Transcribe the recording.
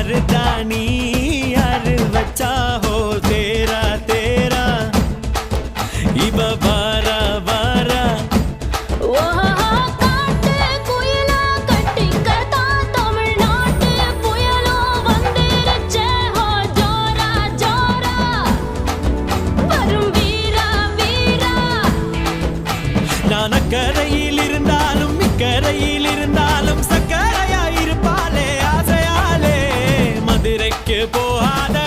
मर्दानी यार बच्चा हो तेरा तेरा इब बारा बारा நான் அக்கரையில் இருந்தாலும் இக்கரையில் இருந்தாலும் சக்கரையாயிருப்பாளே ஆசையாலே மதுரைக்கு போகாத